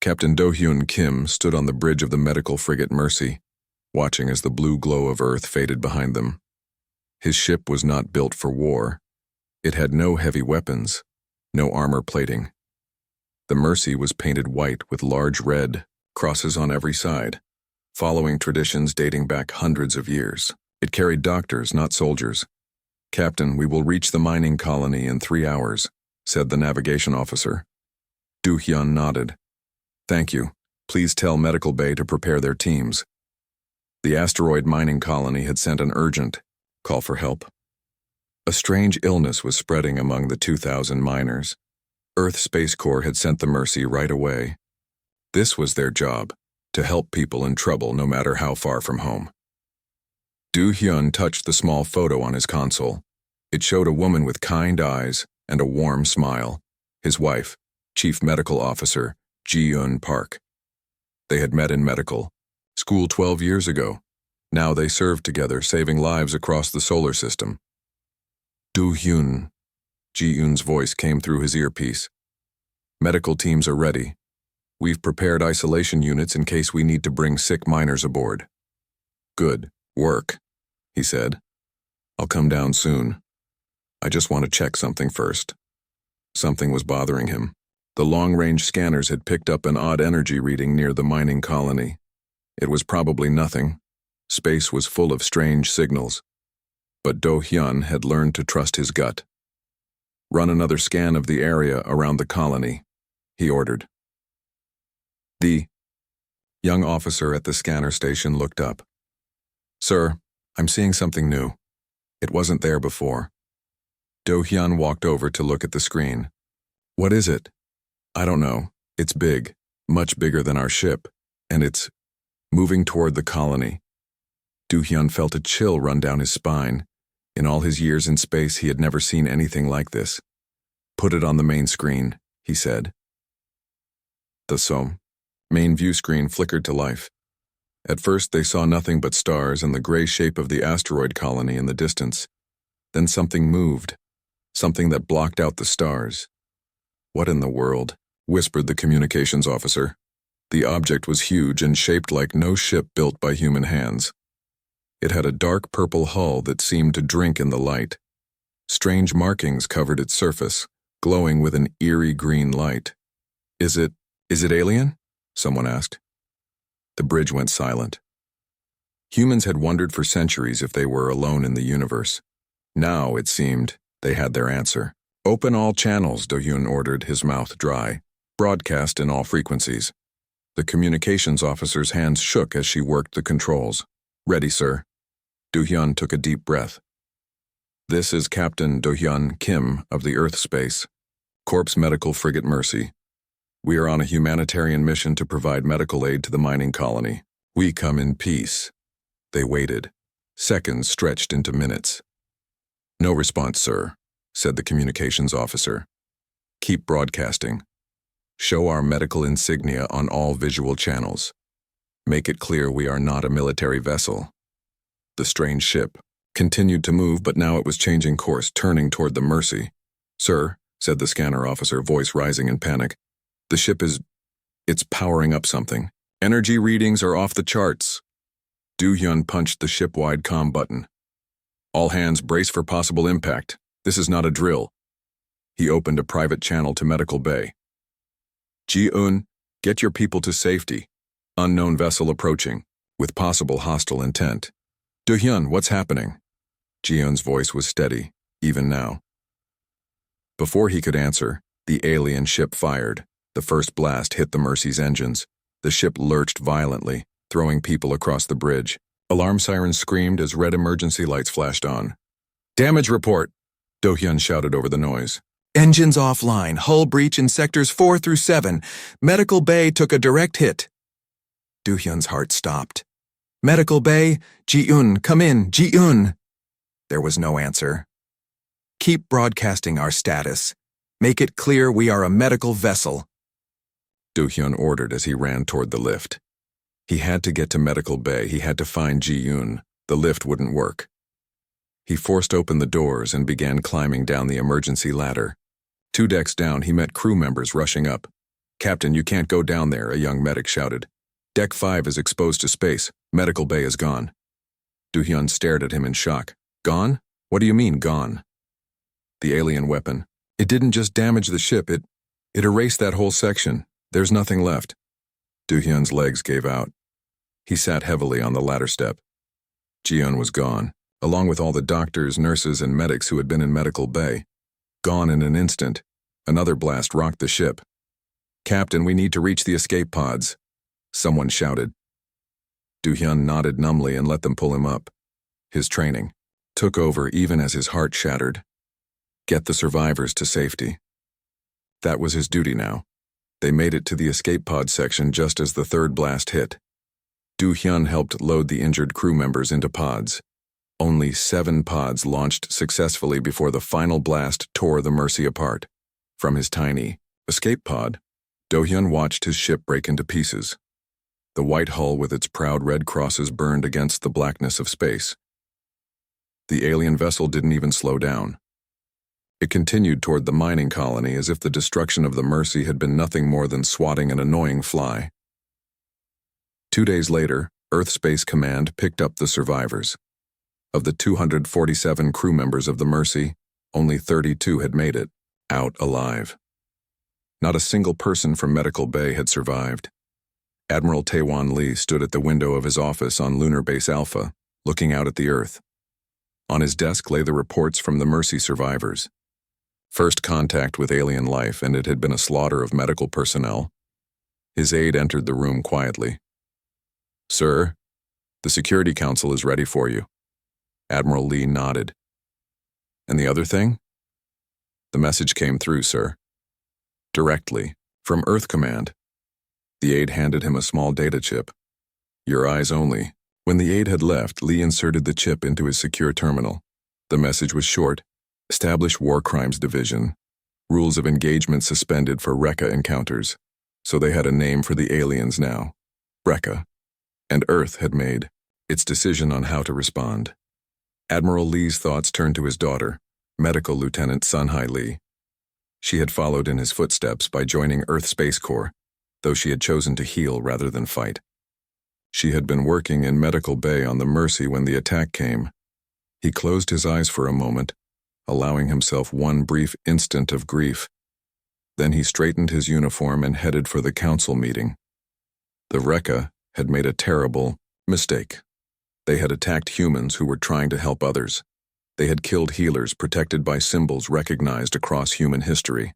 Captain Do-hyun Kim stood on the bridge of the medical frigate Mercy, watching as the blue glow of Earth faded behind them. His ship was not built for war. It had no heavy weapons, no armor plating. The Mercy was painted white with large red crosses on every side, following traditions dating back hundreds of years. It carried doctors, not soldiers. "Captain, we will reach the mining colony in 3 hours," said the navigation officer. Do-hyun nodded. "Thank you. Please tell Medical Bay to prepare their teams." The asteroid mining colony had sent an urgent call for help. A strange illness was spreading among the 2,000 miners. Earth Space Corps had sent the Mercy right away. This was their job, to help people in trouble no matter how far from home. Do-hyun touched the small photo on his console. It showed a woman with kind eyes and a warm smile, his wife, Chief Medical Officer Ji-eun Park. They had met in medical school 12 years ago. Now they served together, saving lives across the solar system. "Do-hyun," Ji-eun's voice came through his earpiece. "Medical teams are ready. We've prepared isolation units in case we need to bring sick miners aboard." "Good work," he said. "I'll come down soon. I just want to check something first." Something was bothering him. The long-range scanners had picked up an odd energy reading near the mining colony. It was probably nothing. Space was full of strange signals. But Do-hyun had learned to trust his gut. "Run another scan of the area around the colony," he ordered. The young officer at the scanner station looked up. "Sir, I'm seeing something new. It wasn't there before." Do-hyun walked over to look at the screen. "What is it?" "I don't know. It's big, much bigger than our ship, and it's moving toward the colony." Do-hyun felt a chill run down his spine. In all his years in space, he had never seen anything like this. "Put it on the main screen," he said. The main view screen flickered to life. At first, they saw nothing but stars and the gray shape of the asteroid colony in the distance. Then something moved, something that blocked out the stars. "What in the world?" whispered the communications officer. The object was huge and shaped like no ship built by human hands. It had a dark purple hull that seemed to drink in the light. Strange markings covered its surface, glowing with an eerie green light. Is it alien?" someone asked. The bridge went silent. Humans had wondered for centuries if they were alone in the universe. Now, it seemed, they had their answer. "Open all channels," Do-hyun ordered, his mouth dry. "Broadcast in all frequencies." The communications officer's hands shook as she worked the controls. "Ready, sir." Do-hyun took a deep breath. "This is Captain Do-hyun Kim of the Earth Space Corps Medical Frigate Mercy. We are on a humanitarian mission to provide medical aid to the mining colony. We come in peace." They waited. Seconds stretched into minutes. "No response, sir," said the communications officer. "Keep broadcasting. Show our medical insignia on all visual channels. Make it clear we are not a military vessel." The strange ship continued to move, but now it was changing course, turning toward the Mercy. "Sir," said the scanner officer, voice rising in panic. "The ship it's powering up something. Energy readings are off the charts." Do-hyun punched the ship-wide comm button. "All hands brace for possible impact. This is not a drill." He opened a private channel to Medical Bay. "Ji-eun, get your people to safety. Unknown vessel approaching, with possible hostile intent." "Do-hyun, what's happening?" Ji-eun's voice was steady, even now. Before he could answer, the alien ship fired. The first blast hit the Mercy's engines. The ship lurched violently, throwing people across the bridge. Alarm sirens screamed as red emergency lights flashed on. "Damage report!" Do-hyun shouted over the noise. "Engines offline, hull breach in sectors 4 through 7. Medical Bay took a direct hit." Do-hyun's heart stopped. "Medical Bay, Ji-eun, come in, Ji-eun." There was no answer. "Keep broadcasting our status. Make it clear we are a medical vessel," Do-hyun ordered as he ran toward the lift. He had to get to Medical Bay. He had to find Ji-eun. The lift wouldn't work. He forced open the doors and began climbing down the emergency ladder. 2 decks down, he met crew members rushing up. "Captain, you can't go down there," a young medic shouted. "Deck 5 is exposed to space. Medical bay is gone." Do-hyun stared at him in shock. "Gone? What do you mean, gone?" "The alien weapon. It didn't just damage the ship, it erased that whole section. There's nothing left." Do-hyun's legs gave out. He sat heavily on the ladder step. Ji-hyun was gone, along with all the doctors, nurses, and medics who had been in medical bay. Gone in an instant. Another blast rocked the ship. "Captain, we need to reach the escape pods," someone shouted. Do-hyun nodded numbly and let them pull him up. His training took over even as his heart shattered. Get the survivors to safety. That was his duty now. They made it to the escape pod section just as the third blast hit. Do-hyun helped load the injured crew members into pods. Only 7 pods launched successfully before the final blast tore the Mercy apart. From his tiny escape pod, Do-hyun watched his ship break into pieces. The white hull with its proud red crosses burned against the blackness of space. The alien vessel didn't even slow down. It continued toward the mining colony as if the destruction of the Mercy had been nothing more than swatting an annoying fly. 2 days later, Earth Space Command picked up the survivors. Of the 247 crew members of the Mercy, only 32 had made it out alive. Not a single person from Medical Bay had survived. Admiral Taewon Lee stood at the window of his office on Lunar Base Alpha, looking out at the Earth. On his desk lay the reports from the Mercy survivors. First contact with alien life, and it had been a slaughter of medical personnel. His aide entered the room quietly. "Sir, the Security Council is ready for you." Admiral Lee nodded. "And the other thing?" "The message came through, sir. Directly, from Earth Command." The aide handed him a small data chip. "Your eyes only." When the aide had left, Lee inserted the chip into his secure terminal. The message was short. Establish War Crimes Division. Rules of engagement suspended for Rekka encounters. So they had a name for the aliens now. Rekka. And Earth had made its decision on how to respond. Admiral Lee's thoughts turned to his daughter, Medical Lieutenant Sunhai Lee. She had followed in his footsteps by joining Earth Space Corps, though she had chosen to heal rather than fight. She had been working in Medical Bay on the Mercy when the attack came. He closed his eyes for a moment, allowing himself one brief instant of grief. Then he straightened his uniform and headed for the council meeting. The Rekka had made a terrible mistake. They had attacked humans who were trying to help others. They had killed healers protected by symbols recognized across human history.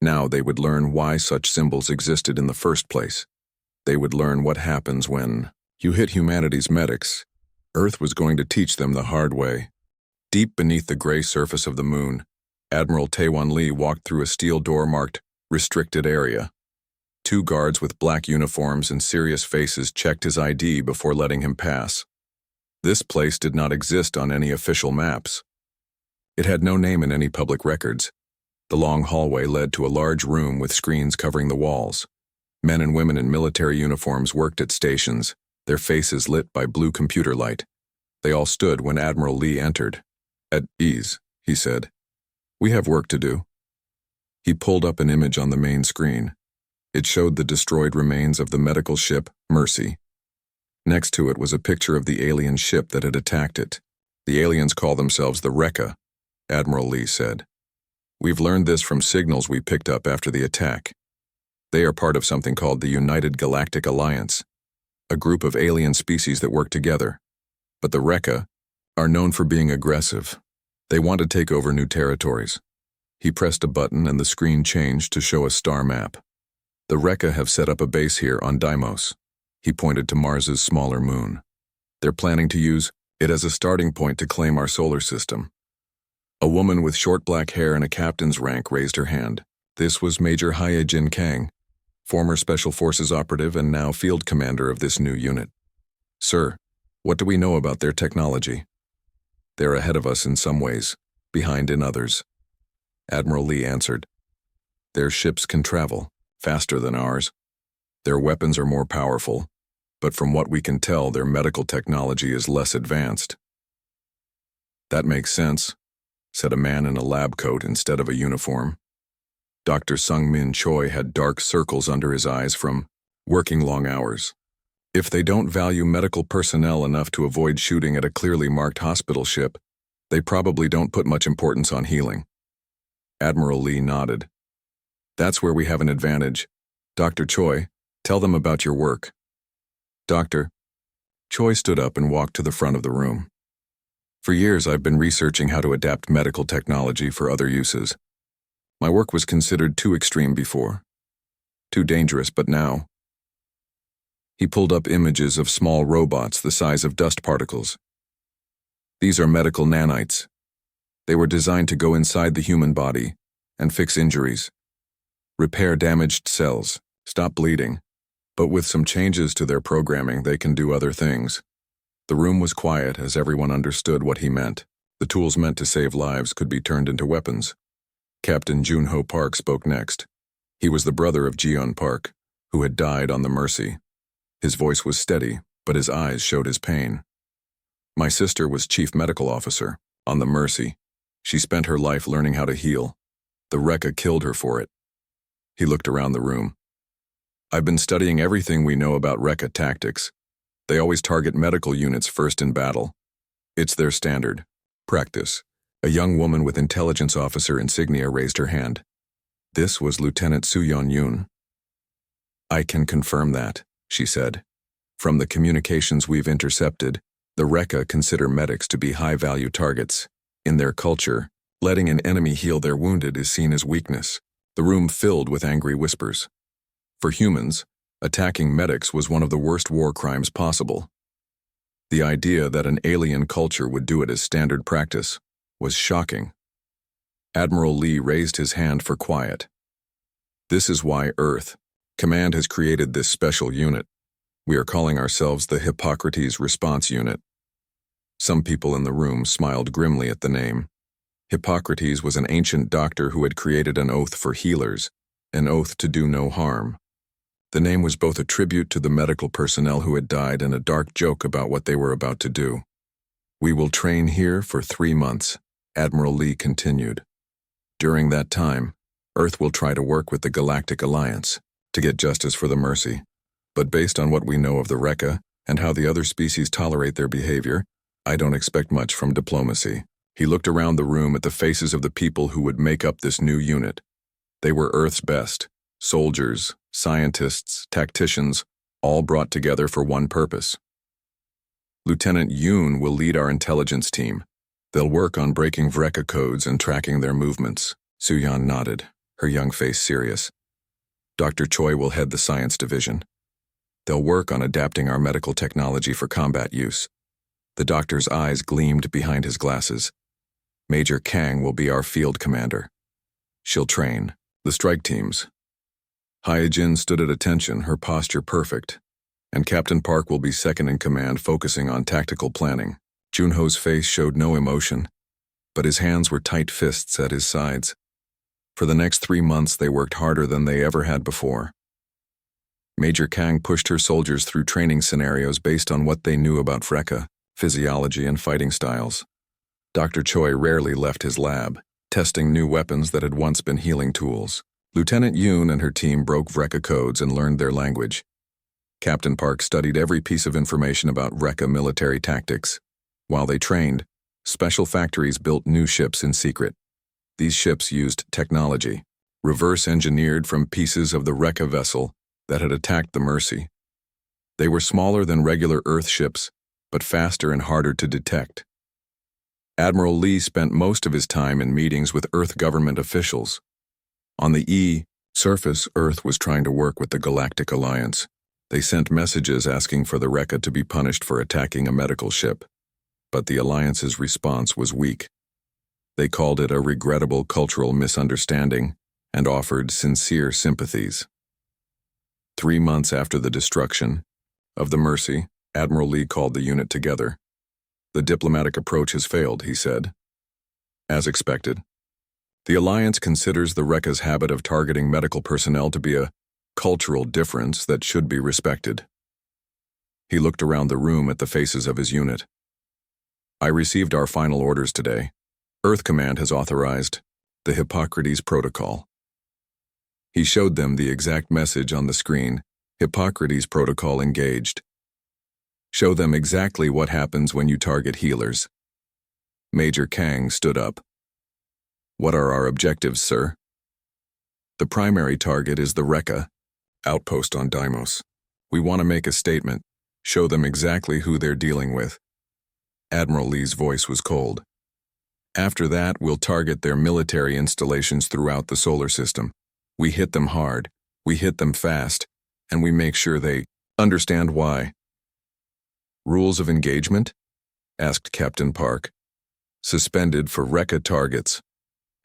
Now they would learn why such symbols existed in the first place. They would learn what happens when you hit humanity's medics. Earth was going to teach them the hard way. Deep beneath the gray surface of the moon, Admiral Taewon Lee walked through a steel door marked Restricted Area. 2 guards with black uniforms and serious faces checked his ID before letting him pass. This place did not exist on any official maps. It had no name in any public records. The long hallway led to a large room with screens covering the walls. Men and women in military uniforms worked at stations, their faces lit by blue computer light. They all stood when Admiral Lee entered. "At ease," he said. "We have work to do." He pulled up an image on the main screen. It showed the destroyed remains of the medical ship, Mercy. Next to it was a picture of the alien ship that had attacked it. "The aliens call themselves the Rekka," Admiral Lee said. "We've learned this from signals we picked up after the attack. They are part of something called the United Galactic Alliance, a group of alien species that work together. But the Rekka are known for being aggressive. They want to take over new territories." He pressed a button and the screen changed to show a star map. "The Rekka have set up a base here on Deimos." He pointed to Mars's smaller moon. "They're planning to use it as a starting point to claim our solar system." A woman with short black hair and a captain's rank raised her hand. This was Major Hyejin Kang, former Special Forces operative and now field commander of this new unit. "Sir, what do we know about their technology?" "They're ahead of us in some ways, behind in others," Admiral Lee answered. "Their ships can travel faster than ours. Their weapons are more powerful, but from what we can tell, their medical technology is less advanced." "That makes sense," said a man in a lab coat instead of a uniform. Dr. Sung-Min Choi had dark circles under his eyes from working long hours. If they don't value medical personnel enough to avoid shooting at a clearly marked hospital ship, they probably don't put much importance on healing. Admiral Lee nodded. That's where we have an advantage. Dr. Choi, tell them about your work. Doctor. Choi stood up and walked to the front of the room. For years, I've been researching how to adapt medical technology for other uses. My work was considered too extreme before. Too dangerous, but now. He pulled up images of small robots the size of dust particles. These are medical nanites. They were designed to go inside the human body and fix injuries, repair damaged cells, stop bleeding, but with some changes to their programming, they can do other things. The room was quiet as everyone understood what he meant. The tools meant to save lives could be turned into weapons. Captain Jun-Ho Park spoke next. He was the brother of Jeon Park, who had died on the Mercy. His voice was steady, but his eyes showed his pain. My sister was chief medical officer on the Mercy. She spent her life learning how to heal. The Rekka killed her for it. He looked around the room. I've been studying everything we know about Rekka tactics. They always target medical units first in battle. It's their standard practice. A young woman with intelligence officer insignia raised her hand. This was Lieutenant Soo-yeon Yoon. I can confirm that, she said. From the communications we've intercepted, the Rekka consider medics to be high-value targets. In their culture, letting an enemy heal their wounded is seen as weakness. The room filled with angry whispers. For humans, attacking medics was one of the worst war crimes possible. The idea that an alien culture would do it as standard practice was shocking. Admiral Lee raised his hand for quiet. This is why Earth Command has created this special unit. We are calling ourselves the Hippocrates Response Unit. Some people in the room smiled grimly at the name. Hippocrates was an ancient doctor who had created an oath for healers, an oath to do no harm. The name was both a tribute to the medical personnel who had died and a dark joke about what they were about to do. We will train here for 3 months, Admiral Lee continued. During that time, Earth will try to work with the Galactic Alliance to get justice for the Mercy. But based on what we know of the Rekka and how the other species tolerate their behavior, I don't expect much from diplomacy. He looked around the room at the faces of the people who would make up this new unit. They were Earth's best. Soldiers, scientists, tacticians, all brought together for one purpose. Lieutenant Yoon will lead our intelligence team. They'll work on breaking Rekka codes and tracking their movements. Soo-yeon nodded, her young face serious. Dr. Choi will head the science division. They'll work on adapting our medical technology for combat use. The doctor's eyes gleamed behind his glasses. Major Kang will be our field commander. She'll train the strike teams. Hyejin stood at attention, her posture perfect. And Captain Park will be second in command, focusing on tactical planning. Junho's face showed no emotion, but his hands were tight fists at his sides. For the next 3 months, they worked harder than they ever had before. Major Kang pushed her soldiers through training scenarios based on what they knew about Rekka, physiology, and fighting styles. Dr. Choi rarely left his lab, testing new weapons that had once been healing tools. Lieutenant Yoon and her team broke Rekka codes and learned their language. Captain Park studied every piece of information about Rekka military tactics. While they trained, special factories built new ships in secret. These ships used technology, reverse-engineered from pieces of the Rekka vessel that had attacked the Mercy. They were smaller than regular Earth ships, but faster and harder to detect. Admiral Lee spent most of his time in meetings with Earth government officials. On the surface, Earth was trying to work with the Galactic Alliance. They sent messages asking for the Rekka to be punished for attacking a medical ship. But the Alliance's response was weak. They called it a regrettable cultural misunderstanding and offered sincere sympathies. 3 months after the destruction of the Mercy, Admiral Lee called the unit together. The diplomatic approach has failed, he said. As expected. The Alliance considers the Rekka's habit of targeting medical personnel to be a cultural difference that should be respected. He looked around the room at the faces of his unit. I received our final orders today. Earth Command has authorized the Hippocrates Protocol. He showed them the exact message on the screen. Hippocrates protocol engaged. Show them exactly what happens when you target healers. Major Kang stood up. What are our objectives, sir? The primary target is the Rekka outpost on Deimos. We want to make a statement, show them exactly who they're dealing with. Admiral Lee's voice was cold. After that, we'll target their military installations throughout the solar system. We hit them hard, we hit them fast, and we make sure they understand why. Rules of engagement? Asked Captain Park. Suspended for Rekka targets,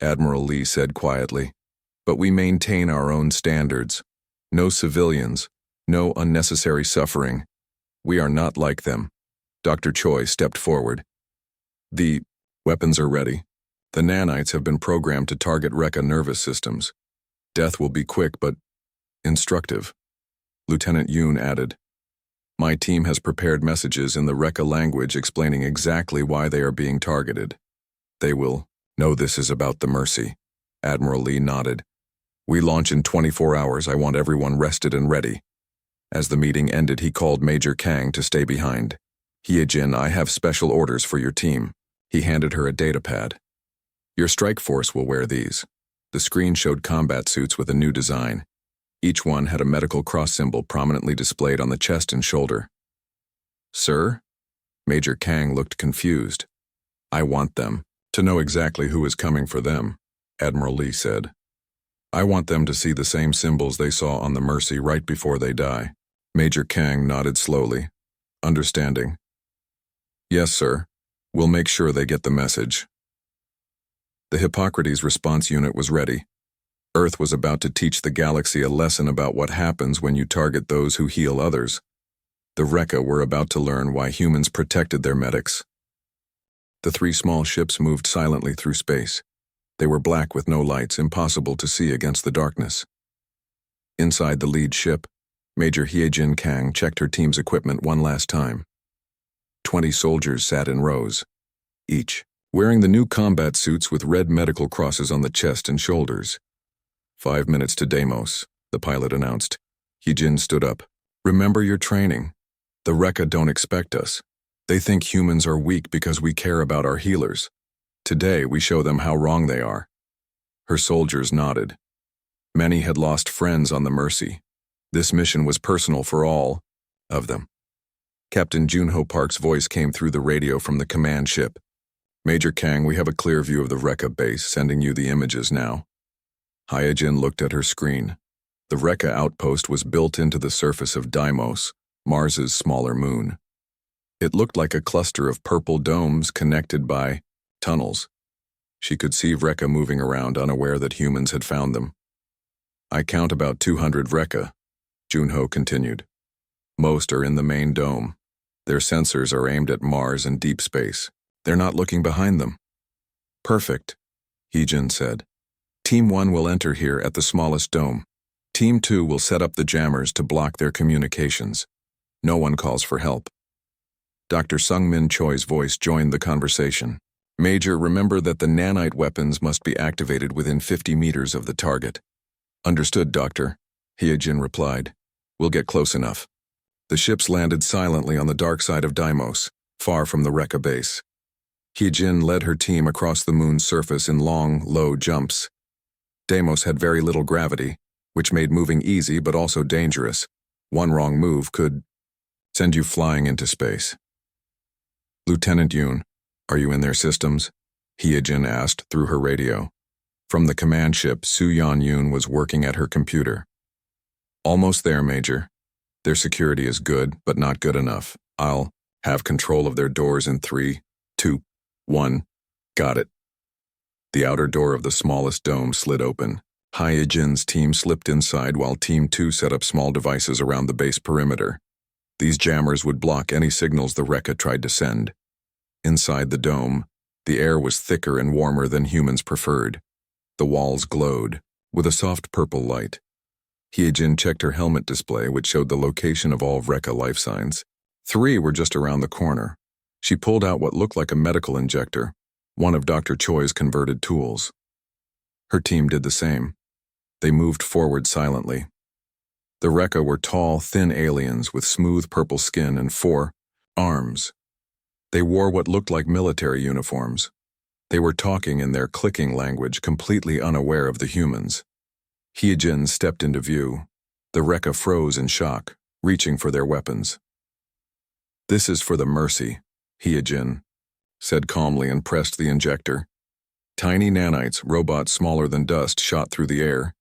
Admiral Lee said quietly. But we maintain our own standards. No civilians, no unnecessary suffering. We are not like them. Dr. Choi stepped forward. The weapons are ready. The nanites have been programmed to target Rekka nervous systems. Death will be quick but instructive. Lieutenant Yoon added. My team has prepared messages in the Rekka language explaining exactly why they are being targeted. They will know this is about the Mercy. Admiral Lee nodded. We launch in 24 hours. I want everyone rested and ready. As the meeting ended, he called Major Kang to stay behind. Hyejin, I have special orders for your team. He handed her a datapad. Your strike force will wear these. The screen showed combat suits with a new design. Each one had a medical cross symbol prominently displayed on the chest and shoulder. Sir? Major Kang looked confused. I want them to know exactly who is coming for them, Admiral Lee said. I want them to see the same symbols they saw on the Mercy right before they die. Major Kang nodded slowly, understanding. Yes, sir. We'll make sure they get the message. The Hippocrates response unit was ready. Earth was about to teach the galaxy a lesson about what happens when you target those who heal others. The Rekka were about to learn why humans protected their medics. The three small ships moved silently through space. They were black with no lights, impossible to see against the darkness. Inside the lead ship, Major Hyejin Kang checked her team's equipment one last time. 20 soldiers sat in rows, each wearing the new combat suits with red medical crosses on the chest and shoulders. 5 minutes to Deimos, the pilot announced. Hyejin stood up. Remember your training. The Rekka don't expect us. They think humans are weak because we care about our healers. Today we show them how wrong they are. Her soldiers nodded. Many had lost friends on the Mercy. This mission was personal for all of them. Captain Junho Park's voice came through the radio from the command ship. Major Kang, we have a clear view of the Rekka base, sending you the images now. Hyejin looked at her screen. The Rekka outpost was built into the surface of Deimos, Mars's smaller moon. It looked like a cluster of purple domes connected by tunnels. She could see Rekka moving around, unaware that humans had found them. I count about 200 Rekka, Junho continued. Most are in the main dome. Their sensors are aimed at Mars and deep space. They're not looking behind them. Perfect, Hyejin said. Team 1 will enter here at the smallest dome. Team 2 will set up the jammers to block their communications. No one calls for help. Dr. Sungmin Choi's voice joined the conversation. Major, remember that the nanite weapons must be activated within 50 meters of the target. Understood, Doctor, Hyejin replied. We'll get close enough. The ships landed silently on the dark side of Deimos, far from the Rekka base. Hyejin led her team across the moon's surface in long, low jumps. Deimos had very little gravity, which made moving easy but also dangerous. One wrong move could send you flying into space. Lieutenant Yoon, are you in their systems? Hyejin asked through her radio. From the command ship, Soo-yeon Yoon was working at her computer. Almost there, Major. Their security is good, but not good enough. I'll have control of their doors in 3, 2, 1. Got it. The outer door of the smallest dome slid open. Hyejin's team slipped inside while Team 2 set up small devices around the base perimeter. These jammers would block any signals the Rekka tried to send. Inside the dome, the air was thicker and warmer than humans preferred. The walls glowed, with a soft purple light. Hyejin checked her helmet display, which showed the location of all Rekka life signs. 3 were just around the corner. She pulled out what looked like a medical injector, one of Dr. Choi's converted tools. Her team did the same. They moved forward silently. The Rekka were tall, thin aliens with smooth purple skin and 4 arms. They wore what looked like military uniforms. They were talking in their clicking language, completely unaware of the humans. Hyejin stepped into view. The Rekka froze in shock, reaching for their weapons. "This is for the Mercy," Hyejin said calmly and pressed the injector. Tiny nanites, robots smaller than dust, shot through the air.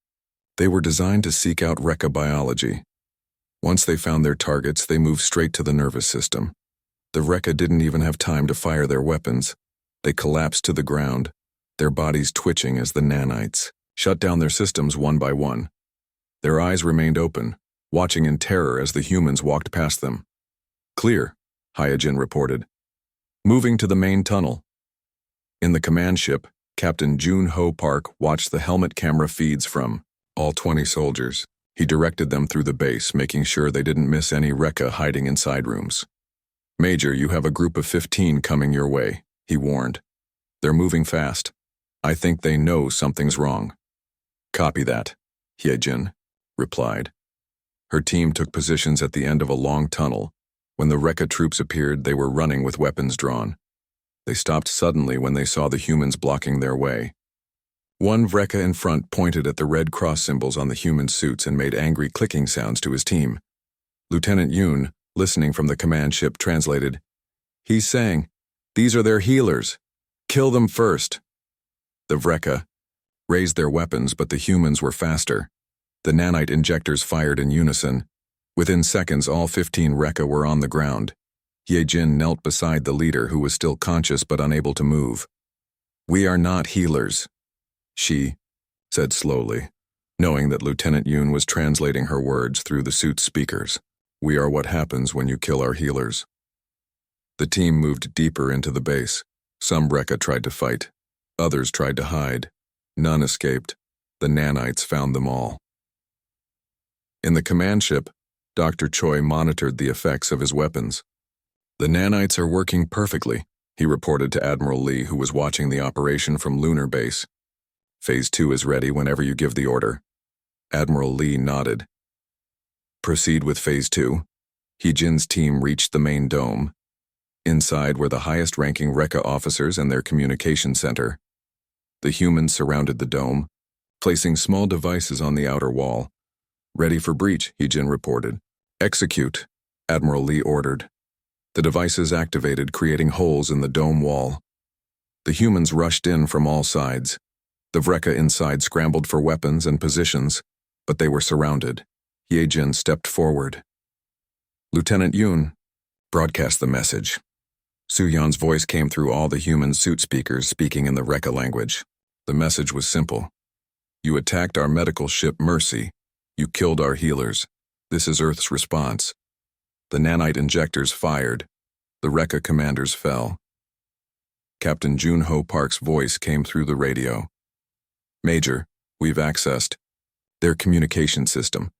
They were designed to seek out Rekka biology. Once they found their targets, they moved straight to the nervous system. The Rekka didn't even have time to fire their weapons. They collapsed to the ground, their bodies twitching as the nanites shut down their systems one by one. Their eyes remained open, watching in terror as the humans walked past them. "Clear," Hyejin reported. "Moving to the main tunnel." In the command ship, Captain Jun-Ho Park watched the helmet camera feeds from all 20 soldiers. He directed them through the base, making sure they didn't miss any Rekka hiding in side rooms. "Major, you have a group of 15 coming your way," he warned. "They're moving fast. I think they know something's wrong." "Copy that," Hyejin replied. Her team took positions at the end of a long tunnel. When the Rekka troops appeared, they were running with weapons drawn. They stopped suddenly when they saw the humans blocking their way. One Rekka in front pointed at the red cross symbols on the human suits and made angry clicking sounds to his team. Lieutenant Yoon, listening from the command ship, translated, "He's saying, 'These are their healers. Kill them first.'" The Rekka raised their weapons, but the humans were faster. The nanite injectors fired in unison. Within seconds, all 15 Rekka were on the ground. Hyejin knelt beside the leader, who was still conscious but unable to move. "We are not healers," she said slowly, knowing that Lieutenant Yoon was translating her words through the suit's speakers. "We are what happens when you kill our healers." The team moved deeper into the base. Some Rekka tried to fight. Others tried to hide. None escaped. The nanites found them all. In the command ship, Dr. Choi monitored the effects of his weapons. "The nanites are working perfectly," he reported to Admiral Lee, who was watching the operation from lunar base. "Phase 2 is ready whenever you give the order." Admiral Lee nodded. "Proceed with Phase 2. Hyejin's team reached the main dome. Inside were the highest-ranking Rekka officers and their communication center. The humans surrounded the dome, placing small devices on the outer wall. "Ready for breach," Hyejin reported. "Execute," Admiral Lee ordered. The devices activated, creating holes in the dome wall. The humans rushed in from all sides. The Rekka inside scrambled for weapons and positions, but they were surrounded. Hyejin stepped forward. "Lieutenant Yoon, broadcast the message." Soo-yeon's voice came through all the human suit speakers, speaking in the Rekka language. The message was simple. "You attacked our medical ship Mercy. You killed our healers. This is Earth's response." The nanite injectors fired. The Rekka commanders fell. Captain Jun-Ho Park's voice came through the radio. "Major, we've accessed their communication system.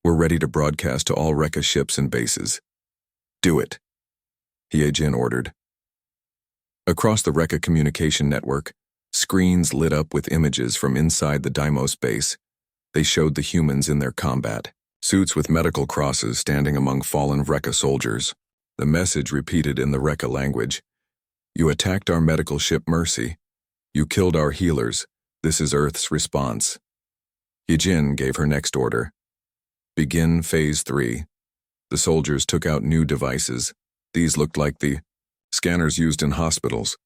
We're ready to broadcast to all Rekka ships and bases." "Do it," Hyejin ordered. Across the Rekka communication network, screens lit up with images from inside the Deimos base. They showed the humans in their combat suits with medical crosses standing among fallen Rekka soldiers. The message repeated in the Rekka language. "You attacked our medical ship Mercy. You killed our healers. This is Earth's response." Hyejin gave her next order. "Begin Phase 3. The soldiers took out new devices. These looked like the scanners used in hospitals.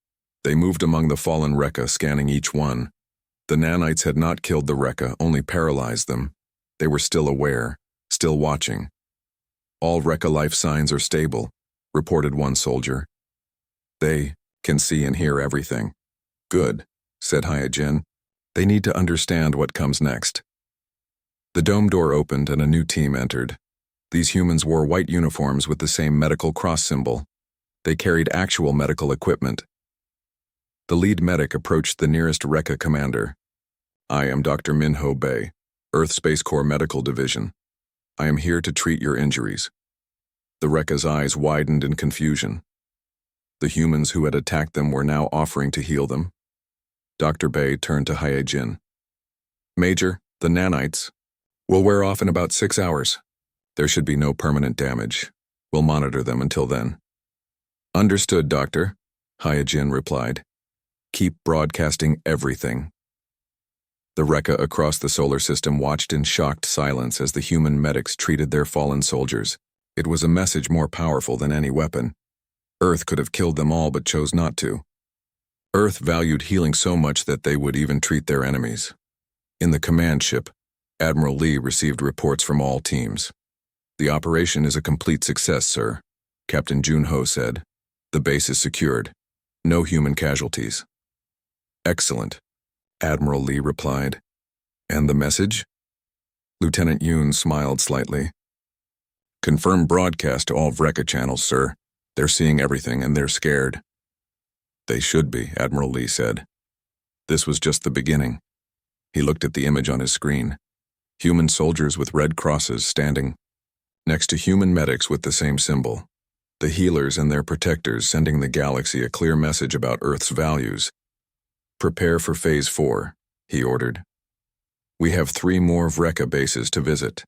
They moved among the fallen Rekka, scanning each one. The nanites had not killed the Rekka, only paralyzed them. They were still aware, still watching. "All Rekka life signs are stable," reported one soldier. "They can see and hear everything." "Good," said Hyejin. "They need to understand what comes next." The dome door opened and a new team entered. These humans wore white uniforms with the same medical cross symbol. They carried actual medical equipment. The lead medic approached the nearest Rekka commander. "I am Dr. Min-Ho Bae, Earth Space Corps Medical Division. I am here to treat your injuries." The Rekka's eyes widened in confusion. The humans who had attacked them were now offering to heal them. Dr. Bae turned to Hyejin. "Major, The nanites will wear off in about 6 hours. There should be no permanent damage. We'll monitor them until then. Understood, Doctor, Hyojin replied. Keep broadcasting everything. The Rekka across the solar system watched in shocked silence as the human medics treated their fallen soldiers. It was a message more powerful than any weapon. Earth could have killed them all but chose not to. Earth valued healing so much that they would even treat their enemies. In the command ship, Admiral Lee received reports from all teams. The operation is a complete success, sir, Captain Junho said. The base is secured. No human casualties. Excellent, Admiral Lee replied. And the message? Lieutenant Yoon smiled slightly. Confirm broadcast to all Vreka channels, sir. They're seeing everything and they're scared. They should be, Admiral Lee said. This was just the beginning. He looked at the image on his screen. Human soldiers with red crosses standing next to human medics with the same symbol. The healers and their protectors sending the galaxy a clear message about Earth's values. Prepare for Phase 4, he ordered. We have 3 more Vreka bases to visit.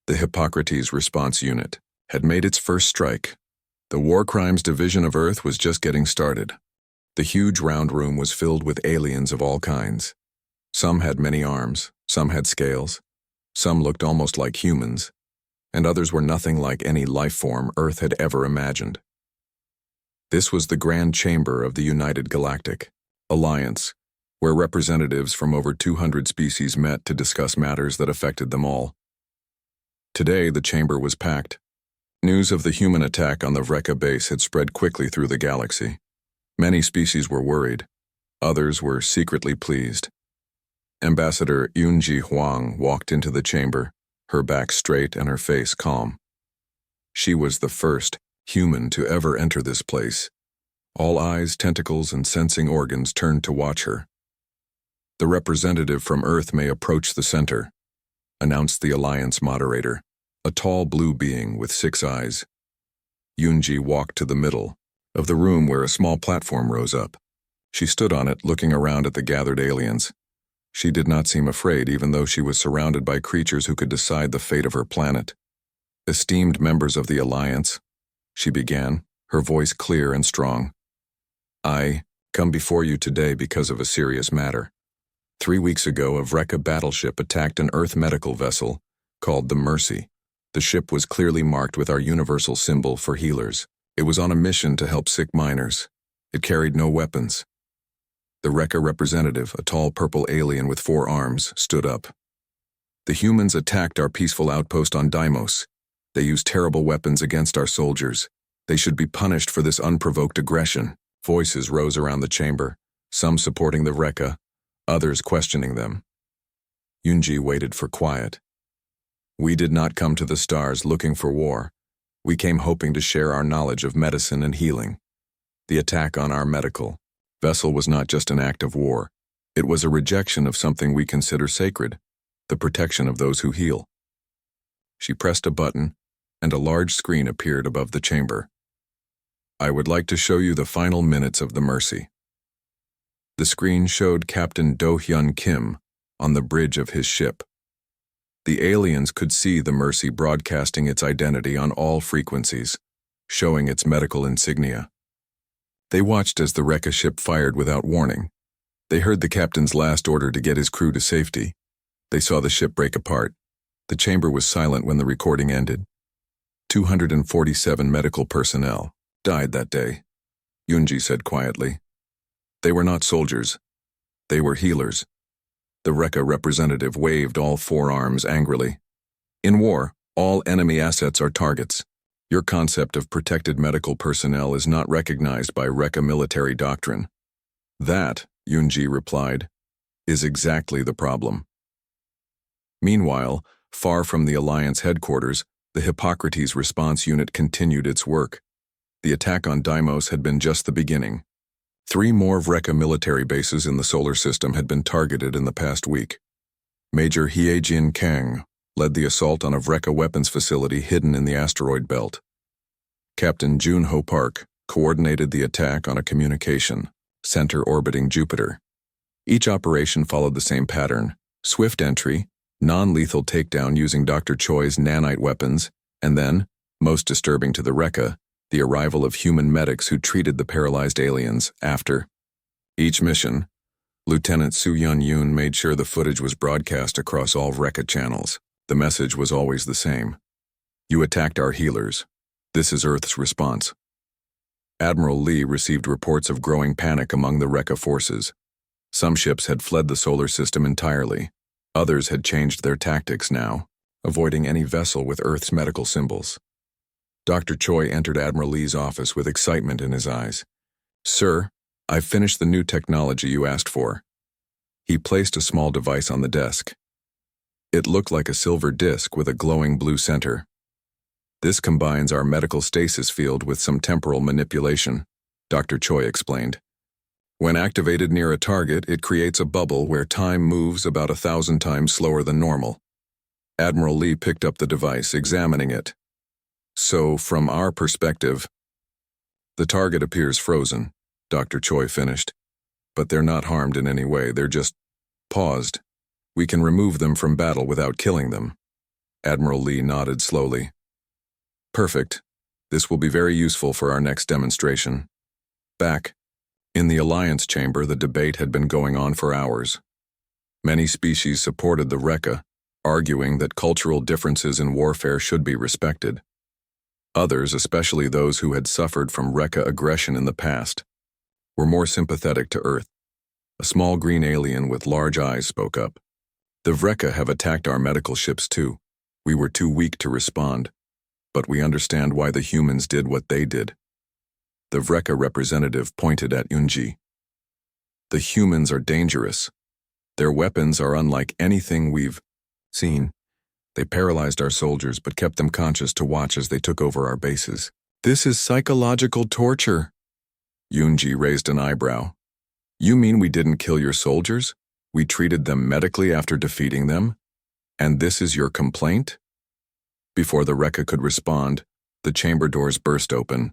The Hippocrates Response Unit had made its first strike. The War Crimes Division of Earth was just getting started. The huge round room was filled with aliens of all kinds. Some had many arms, some had scales, some looked almost like humans, and others were nothing like any life form Earth had ever imagined. This was the Grand Chamber of the United Galactic Alliance, where representatives from over 200 species met to discuss matters that affected them all. Today, the chamber was packed. News of the human attack on the Vreka base had spread quickly through the galaxy. Many species were worried. Others were secretly pleased. Ambassador Yunji Huang walked into the chamber, her back straight and her face calm. She was the first human to ever enter this place. All eyes, tentacles, and sensing organs turned to watch her. The representative from Earth may approach the center, announced the Alliance moderator, a tall blue being with 6 eyes. Yunji walked to the middle of the room where a small platform rose up. She stood on it, looking around at the gathered aliens. She did not seem afraid, even though she was surrounded by creatures who could decide the fate of her planet. Esteemed members of the Alliance, she began, her voice clear and strong. I come before you today because of a serious matter. 3 weeks ago, a Vreka battleship attacked an Earth medical vessel called the Mercy. The ship was clearly marked with our universal symbol for healers. It was on a mission to help sick miners. It carried no weapons. The Vreka representative, a tall purple alien with 4 arms, stood up. The humans attacked our peaceful outpost on Deimos. They used terrible weapons against our soldiers. They should be punished for this unprovoked aggression. Voices rose around the chamber, some supporting the Vreka, others questioning them. Yunji waited for quiet. We did not come to the stars looking for war. We came hoping to share our knowledge of medicine and healing. The attack on our medical vessel was not just an act of war. It was a rejection of something we consider sacred, the protection of those who heal. She pressed a button, and a large screen appeared above the chamber. I would like to show you the final minutes of the Mercy. The screen showed Captain Do-hyun Kim on the bridge of his ship. The aliens could see the Mercy broadcasting its identity on all frequencies, showing its medical insignia. They watched as the Vreka ship fired without warning. They heard the captain's last order to get his crew to safety. They saw the ship break apart. The chamber was silent when the recording ended. 247 medical personnel died that day, Yunji said quietly. They were not soldiers. They were healers. The Vreka representative waved all 4 arms angrily. In war, all enemy assets are targets. Your concept of protected medical personnel is not recognized by Vreka military doctrine. That, Yunji replied, is exactly the problem. Meanwhile, far from the Alliance headquarters, the Hippocrates Response Unit continued its work. The attack on Deimos had been just the beginning. 3 more Vreka military bases in the solar system had been targeted in the past week. Major Hyejin Kang led the assault on a Vreka weapons facility hidden in the asteroid belt. Captain Junho Park coordinated the attack on a communication center orbiting Jupiter. Each operation followed the same pattern: swift entry, Non-lethal takedown using Dr. Choi's nanite weapons, and then, most disturbing to the Rekka, the arrival of human medics who treated the paralyzed aliens after. Each mission, Lieutenant Su-Yun made sure the footage was broadcast across all Rekka channels. The message was always the same. You attacked our healers. This is Earth's response. Admiral Lee received reports of growing panic among the Rekka forces. Some ships had fled the solar system entirely. Others had changed their tactics now, avoiding any vessel with Earth's medical symbols. Dr. Choi entered Admiral Lee's office with excitement in his eyes. "Sir, I've finished the new technology you asked for." He placed a small device on the desk. It looked like a silver disc with a glowing blue center. "This combines our medical stasis field with some temporal manipulation," Dr. Choi explained. "When activated near a target, it creates a bubble where time moves about 1,000 times slower than normal." Admiral Lee picked up the device, examining it. "So, from our perspective, the target appears frozen," Dr. Choi finished. "But they're not harmed in any way, they're just paused. We can remove them from battle without killing them." Admiral Lee nodded slowly. "Perfect. This will be very useful for our next demonstration." Back in the Alliance chamber, the debate had been going on for hours. Many species supported the Rekka, arguing that cultural differences in warfare should be respected. Others, especially those who had suffered from Rekka aggression in the past, were more sympathetic to Earth. A small green alien with large eyes spoke up. "The Rekka have attacked our medical ships too. We were too weak to respond, but we understand why the humans did what they did." The Rekka representative pointed at Yunji. "The humans are dangerous. Their weapons are unlike anything we've seen. They paralyzed our soldiers but kept them conscious to watch as they took over our bases. This is psychological torture." Yunji raised an eyebrow. "You mean we didn't kill your soldiers? We treated them medically after defeating them? And this is your complaint?" Before the Rekka could respond, the chamber doors burst open.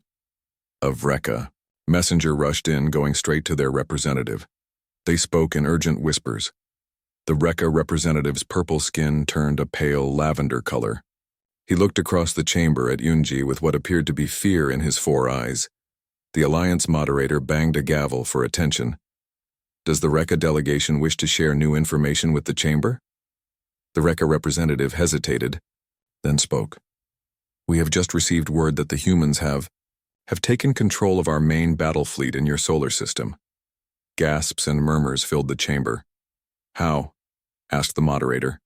A Rekka messenger rushed in, going straight to their representative. They spoke in urgent whispers. The Rekka representative's purple skin turned a pale lavender color. He looked across the chamber at Yunji with what appeared to be fear in his 4 eyes. The Alliance moderator banged a gavel for attention. "Does the Rekka delegation wish to share new information with the chamber?" The Rekka representative hesitated, then spoke. "We have just received word that the humans have taken control of our main battle fleet in your solar system." Gasps and murmurs filled the chamber. "How?" asked the moderator.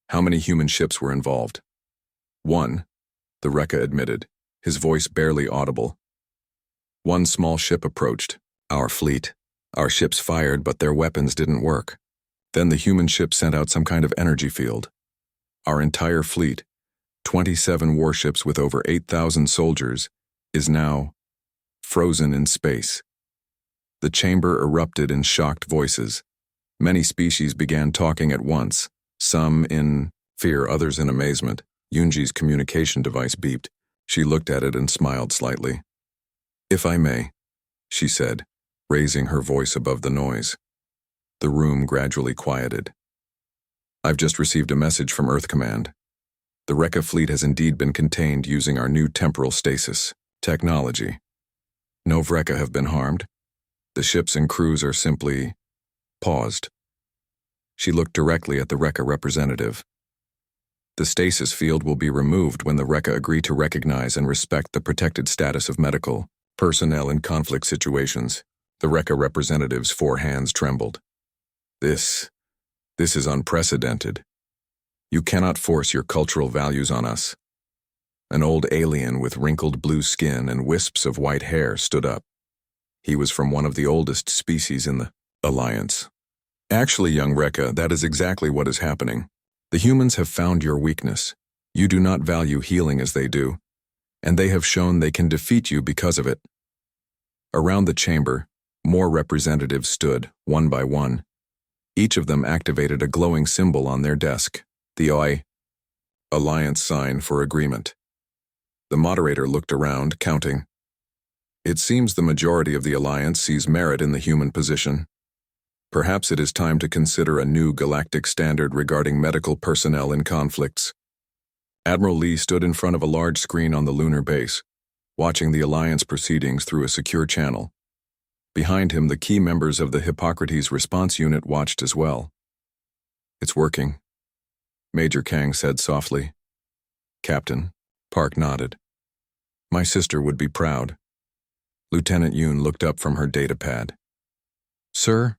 "How many human ships were involved?" "One," the Rekka admitted, his voice barely audible. "One small ship approached our fleet. Our ships fired, but their weapons didn't work. Then the human ship sent out some kind of energy field. Our entire fleet, 27 warships with over 8,000 soldiers, is now frozen in space." The chamber erupted in shocked voices. Many species began talking at once, some in fear, others in amazement. Yunji's communication device beeped. She looked at it and smiled slightly. "If I may," she said, raising her voice above the noise. The room gradually quieted. "I've just received a message from Earth Command. The Rekka fleet has indeed been contained using our new temporal stasis technology. No Rekka have been harmed. The ships and crews are simply paused." She looked directly at the Rekka representative. "The stasis field will be removed when the Rekka agree to recognize and respect the protected status of medical personnel in conflict situations." The Rekka representative's 4 hands trembled. This is unprecedented. You cannot force your cultural values on us." An old alien with wrinkled blue skin and wisps of white hair stood up. He was from one of the oldest species in the Alliance. "Actually, young Rekka, that is exactly what is happening. The humans have found your weakness. You do not value healing as they do, and they have shown they can defeat you because of it." Around the chamber, more representatives stood, one by one. Each of them activated a glowing symbol on their desk, the Alliance sign for agreement. The moderator looked around, counting. "It seems the majority of the Alliance sees merit in the human position." Perhaps it is time to consider a new galactic standard regarding medical personnel in conflicts. Admiral Lee stood in front of a large screen on the lunar base, watching the Alliance proceedings through a secure channel. Behind him, the key members of the Hippocrates response unit watched as well. "It's working," Major Kang said softly. "Captain," Park nodded. "My sister would be proud." Lieutenant Yoon looked up from her datapad. "Sir,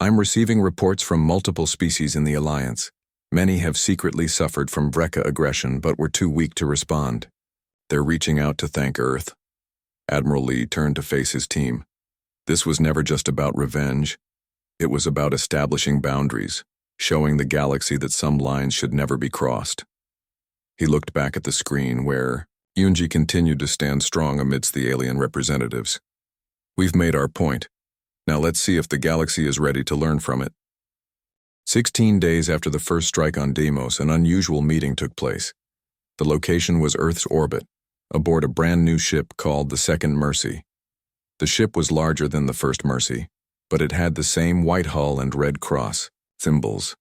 I'm receiving reports from multiple species in the Alliance. Many have secretly suffered from Vreka aggression but were too weak to respond. They're reaching out to thank Earth." Admiral Lee turned to face his team. This was never just about revenge. It was about establishing boundaries, showing the galaxy that some lines should never be crossed. He looked back at the screen where Yoonji continued to stand strong amidst the alien representatives. "We've made our point. Now let's see if the galaxy is ready to learn from it." 16 days after the first strike on Deimos, an unusual meeting took place. The location was Earth's orbit, aboard a brand new ship called the Second Mercy. The ship was larger than the First Mercy, but it had the same white hull and red cross symbols.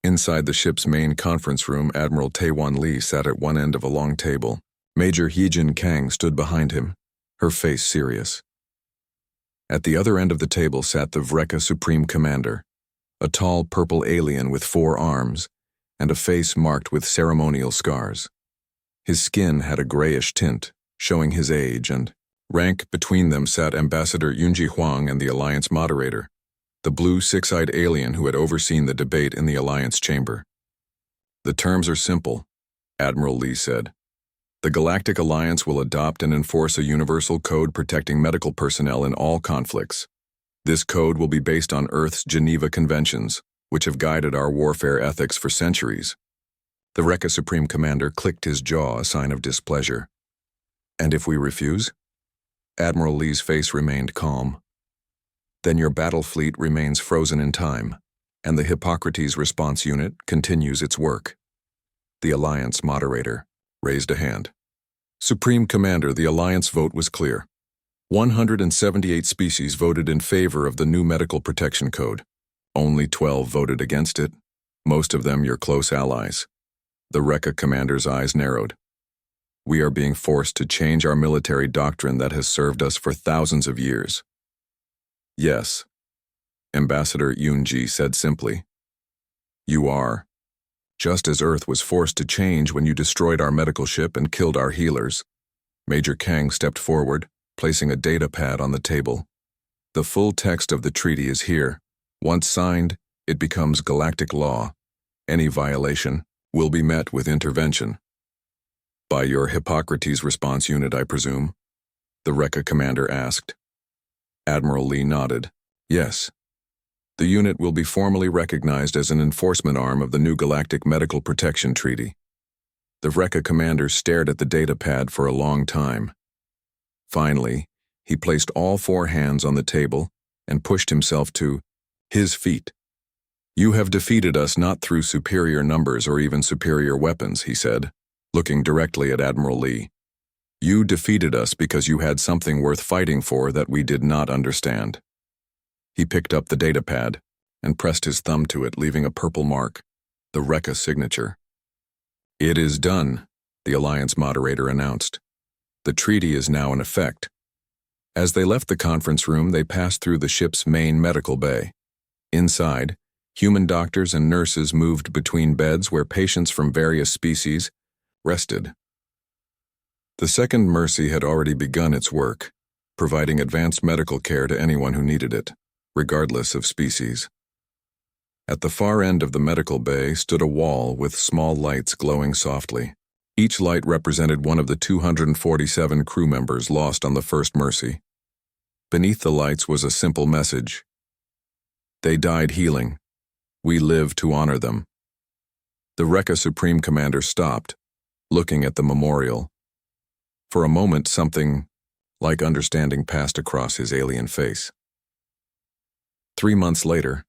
Inside the ship's main conference room, Admiral Taewon Lee sat at one end of a long table. Major Heejin Kang stood behind him, her face serious. At the other end of the table sat the Vreka Supreme Commander, a tall purple alien with 4 arms and a face marked with ceremonial scars. His skin had a grayish tint, showing his age, and rank between them sat Ambassador Yoonji Hwang and the Alliance moderator, the blue six-eyed alien who had overseen the debate in the Alliance chamber. "The terms are simple," Admiral Lee said. "The Galactic Alliance will adopt and enforce a universal code protecting medical personnel in all conflicts. This code will be based on Earth's Geneva Conventions, which have guided our warfare ethics for centuries." The Vreka Supreme Commander clicked his jaw, a sign of displeasure. "And if we refuse?" Admiral Lee's face remained calm. "Then your battle fleet remains frozen in time, and the Hippocrates response unit continues its work." The Alliance moderator raised a hand. "Supreme Commander, the Alliance vote was clear. 178 species voted in favor of the new medical protection code. Only 12 voted against it, most of them your close allies." The Vreka commander's eyes narrowed. "We are being forced to change our military doctrine that has served us for thousands of years." "Yes," Ambassador Yoonji said simply. "You are. Just as Earth was forced to change when you destroyed our medical ship and killed our healers." Major Kang stepped forward, placing a data pad on the table. "The full text of the treaty is here. Once signed, it becomes galactic law. Any violation will be met with intervention." "By your Hippocrates response unit, I presume?" the Vreka commander asked. Admiral Lee nodded. "Yes. The unit will be formally recognized as an enforcement arm of the new Galactic Medical Protection Treaty." The Vreka commander stared at the data pad for a long time. Finally, he placed all 4 hands on the table and pushed himself to his feet. "You have defeated us not through superior numbers or even superior weapons," he said, looking directly at Admiral Lee. "You defeated us because you had something worth fighting for that we did not understand." He picked up the datapad and pressed his thumb to it, leaving a purple mark, the Vreka signature. "It is done," the Alliance moderator announced. "The treaty is now in effect." As they left the conference room, they passed through the ship's main medical bay. Inside, human doctors and nurses moved between beds where patients from various species rested. The Second Mercy had already begun its work, providing advanced medical care to anyone who needed it, regardless of species. At the far end of the medical bay stood a wall with small lights glowing softly. Each light represented one of the 247 crew members lost on the First Mercy. Beneath the lights was a simple message: "They died healing. We live to honor them." The Vreka Supreme Commander stopped, looking at the memorial. For a moment, something like understanding passed across his alien face. 3 months later,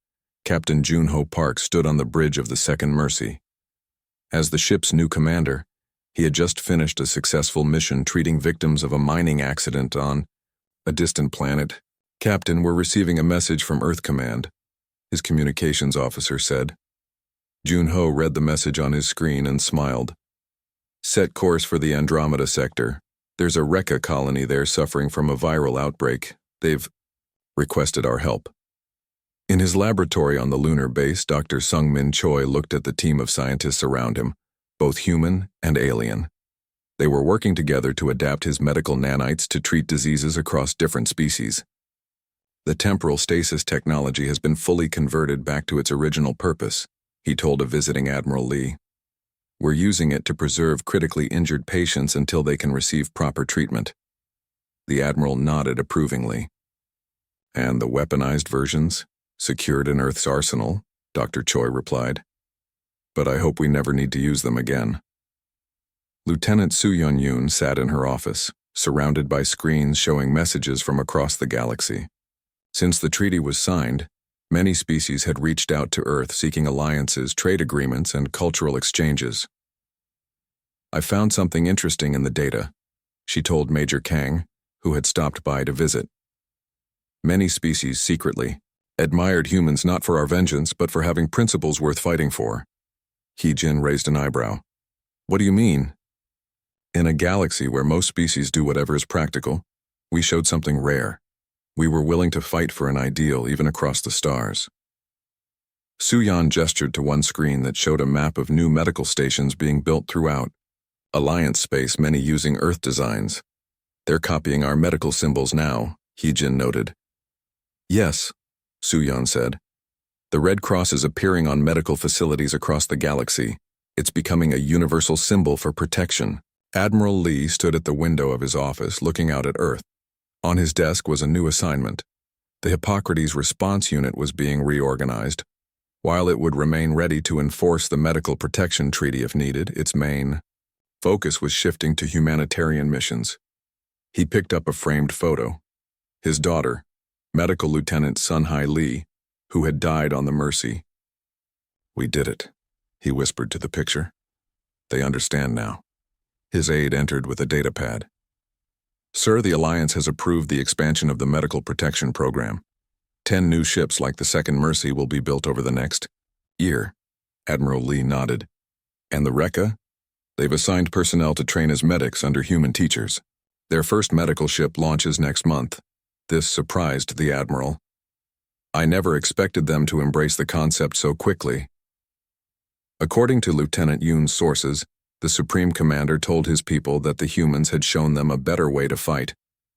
Captain Junho Park stood on the bridge of the Second Mercy. As the ship's new commander, he had just finished a successful mission treating victims of a mining accident on a distant planet. "Captain, we're receiving a message from Earth Command. his communications officer said. Junho read the message on his screen and smiled. Set course for the Andromeda sector. There's a Rekka colony there suffering from a viral outbreak. They've requested our help. In his laboratory on the lunar base, Dr. Sungmin Choi looked at the team of scientists around him, both human and alien. They were working together to adapt his medical nanites to treat diseases across different species. The temporal stasis technology has been fully converted back to its original purpose, he told a visiting Admiral Lee. We're using it to preserve critically injured patients until they can receive proper treatment. The Admiral nodded approvingly. And the weaponized versions, secured in Earth's arsenal, Dr. Choi replied. But I hope we never need to use them again. Lieutenant Su Yun sat in her office, surrounded by screens showing messages from across the galaxy. Since the treaty was signed, many species had reached out to Earth seeking alliances, trade agreements, and cultural exchanges. I found something interesting in the data, she told Major Kang, who had stopped by to visit. Many species secretly admired humans not for our vengeance but for having principles worth fighting for. He-Jin raised an eyebrow. What do you mean? In a galaxy where most species do whatever is practical, we showed something rare. We were willing to fight for an ideal even across the stars. Su-Yan gestured to one screen that showed a map of new medical stations being built throughout Alliance space, many using Earth designs. They're copying our medical symbols now, He-Jin noted. Yes, Su-Yan said. The Red Cross is appearing on medical facilities across the galaxy. It's becoming a universal symbol for protection. Admiral Lee stood at the window of his office looking out at Earth. On his desk was a new assignment. The Hippocrates Response Unit was being reorganized. While it would remain ready to enforce the Medical Protection Treaty if needed, its main focus was shifting to humanitarian missions. He picked up a framed photo. His daughter, Medical Lieutenant Sun-Hai Lee, who had died on the Mercy. We did it, he whispered to the picture. They understand now. His aide entered with a data pad. Sir, the Alliance has approved the expansion of the Medical Protection Program. 10 new ships like the Second Mercy will be built over the next year. Admiral Lee nodded. And the Rekka? They've assigned personnel to train as medics under human teachers. Their first medical ship launches next month. This surprised the Admiral. I never expected them to embrace the concept so quickly. According to Lieutenant Yoon's sources, the Supreme Commander told his people that the humans had shown them a better way to fight,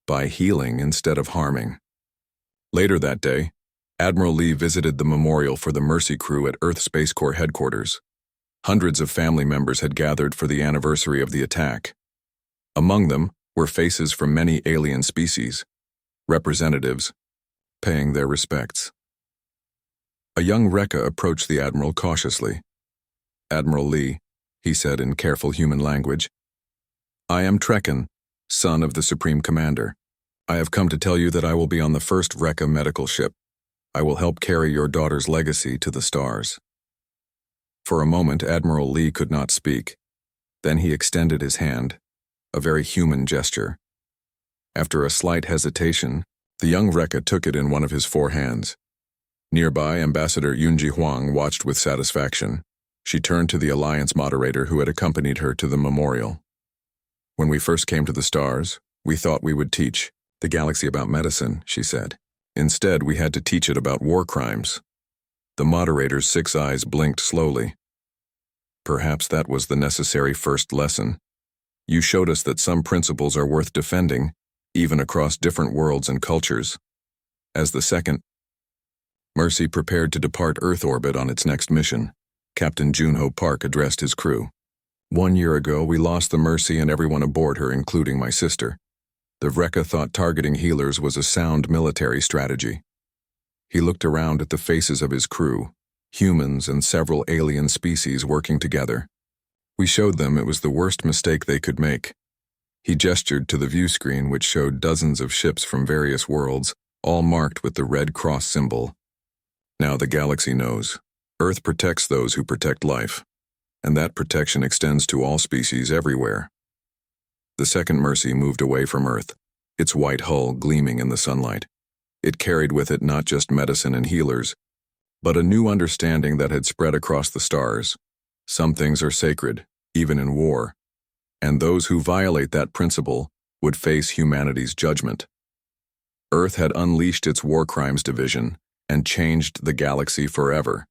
by healing instead of harming. Later that day, Admiral Lee visited the memorial for the Mercy crew at Earth Space Corps headquarters. Hundreds of family members had gathered for the anniversary of the attack. Among them were faces from many alien species, representatives, paying their respects. A young Rekka approached the Admiral cautiously. Admiral Lee, he said in careful human language, I am Trekken, son of the Supreme Commander. I have come to tell you that I will be on the first Rekka medical ship. I will help carry your daughter's legacy to the stars. For a moment, Admiral Lee could not speak. Then he extended his hand, a very human gesture. After a slight hesitation, the young Rekka took it in one of his 4 hands. Nearby, Ambassador Yunji Huang watched with satisfaction. She turned to the Alliance moderator who had accompanied her to the memorial. When we first came to the stars, we thought we would teach the galaxy about medicine, she said. Instead, we had to teach it about war crimes. The moderator's 6 eyes blinked slowly. Perhaps that was the necessary first lesson. You showed us that some principles are worth defending, even across different worlds and cultures. As the second Mercy prepared to depart Earth orbit on its next mission, Captain Junho Park addressed his crew. 1 year ago, we lost the Mercy and everyone aboard her, including my sister. The Rekka thought targeting healers was a sound military strategy. He looked around at the faces of his crew, humans and several alien species working together. We showed them it was the worst mistake they could make. He gestured to the view screen which showed dozens of ships from various worlds, all marked with the Red Cross symbol. Now the galaxy knows. Earth protects those who protect life, and that protection extends to all species everywhere. The Second Mercy moved away from Earth, its white hull gleaming in the sunlight. It carried with it not just medicine and healers, but a new understanding that had spread across the stars. Some things are sacred, even in war, and those who violate that principle would face humanity's judgment. Earth had unleashed its War Crimes Division and changed the galaxy forever.